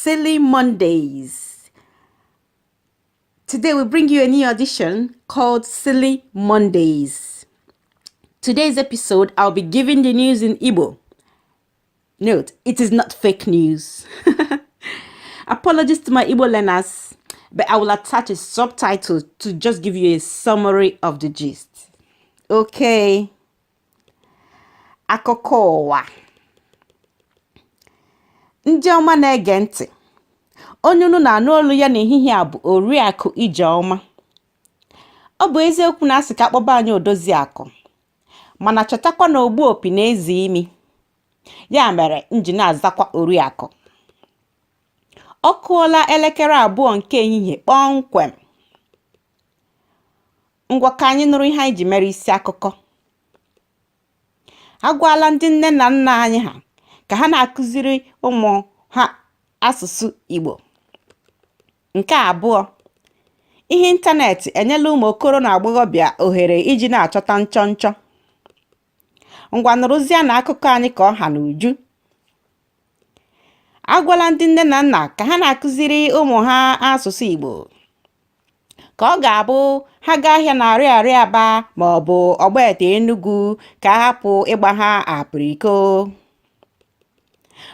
Silly Mondays. Today we bring you a new edition called Silly Mondays. Today's episode, I'll be giving the news in Igbo. Note, it is not fake news. Apologies to my Igbo learners, but I will attach a subtitle to just give you a summary of the gist. Okay. Akuko uwa. Ndị ọma na-ege ntị. Onye unu na-anụ olu ya n'ehihie a bụ Oriakụ Ijeọma. Ọ bụ eziokwu na asị ka akpọba anyị Odoziakụ, mana chetakwa na ogbu opi na-ezi imi. Ya mere m ji na-azakwa Oriakụ. Ọ kụọla elekere 2 nke ehihie kpọmkwem. Ngwa ka anyị nụrụ ihe anyị ji mere isi akụkọ. Agwala ndị nne na nna anyị ha ka ha na-akụziri ụmụ ha asụsụ Igbo. Nke 2, ihe ịntanetị enyela ụmụ okoro na agbọghọbịa ohere iji na-achọta nchọnchọ. Ngwa nụrụzie na akụkọ anyị ka ọha na uju. Agwala ndị nne na nna ka ha na-akụziri ụmụ ha asụsụ Igbo. Ka ọ ga-abụ ha gaa ahịa na Arịarịa Aba ma ọ bụ Ọgbete Enugu ka a hapụ ịgba ha apiriko.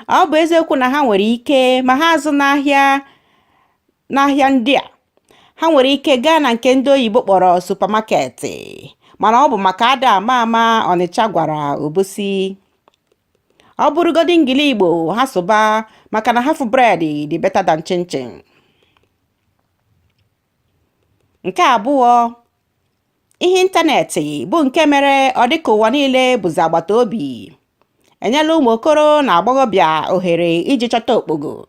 Ọ bụ eziokwu na ha nwere ike ma ha azụ n'ahịa ndị a. Ha nwere ike gaa na nke ndị oyibo kpọrọ supamaketi, mana ọ bụ maka ada ama Ọnịcha gwara Obosi. Ọ bụrụgodị ngili Igbo ha sụba maka na half bread dị better than chinchin. Nke 2, ihe ịntanetị bụ nke mere ọ dịka ụwa niile bụzi agbata obi. Enyela ụmụ okoro na agbọghọbịa ohere iji chọta okpogo.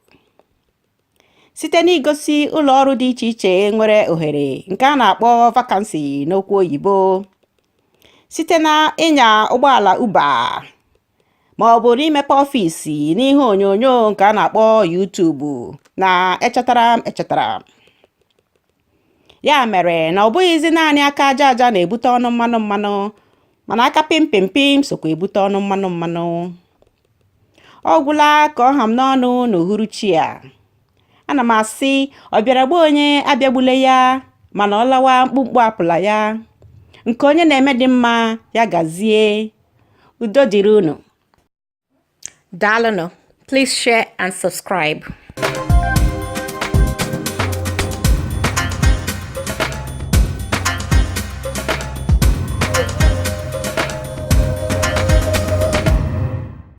Site n'igosi ụlọ ọrụ dị iche iche nwere ohere nke a na-akpọ vakansi n'okwu oyibo. Site na ịnya ụgbọala Uber ma ọ bụ n'imepe ọfisi n'ihe onyonyo nke a na-akpọ YouTube na echetara. Ya mere na ọ bụghịzi naanị aka aja na-ebute ọnụ mmanụ, mana aka pim sokwa ebute ọnụ mmanụ. Ọ gwụla ka ọ ha m n'ọnụ n'uhuruchi a. Ana m asị ọ bịara gba onye abịagbule ya, mana ọ lawa mkpụmkpụ apụla ya. Nke onye na-eme dị mma ya gazie. Udo dịrị unu. Daalụnụ. Please share and subscribe.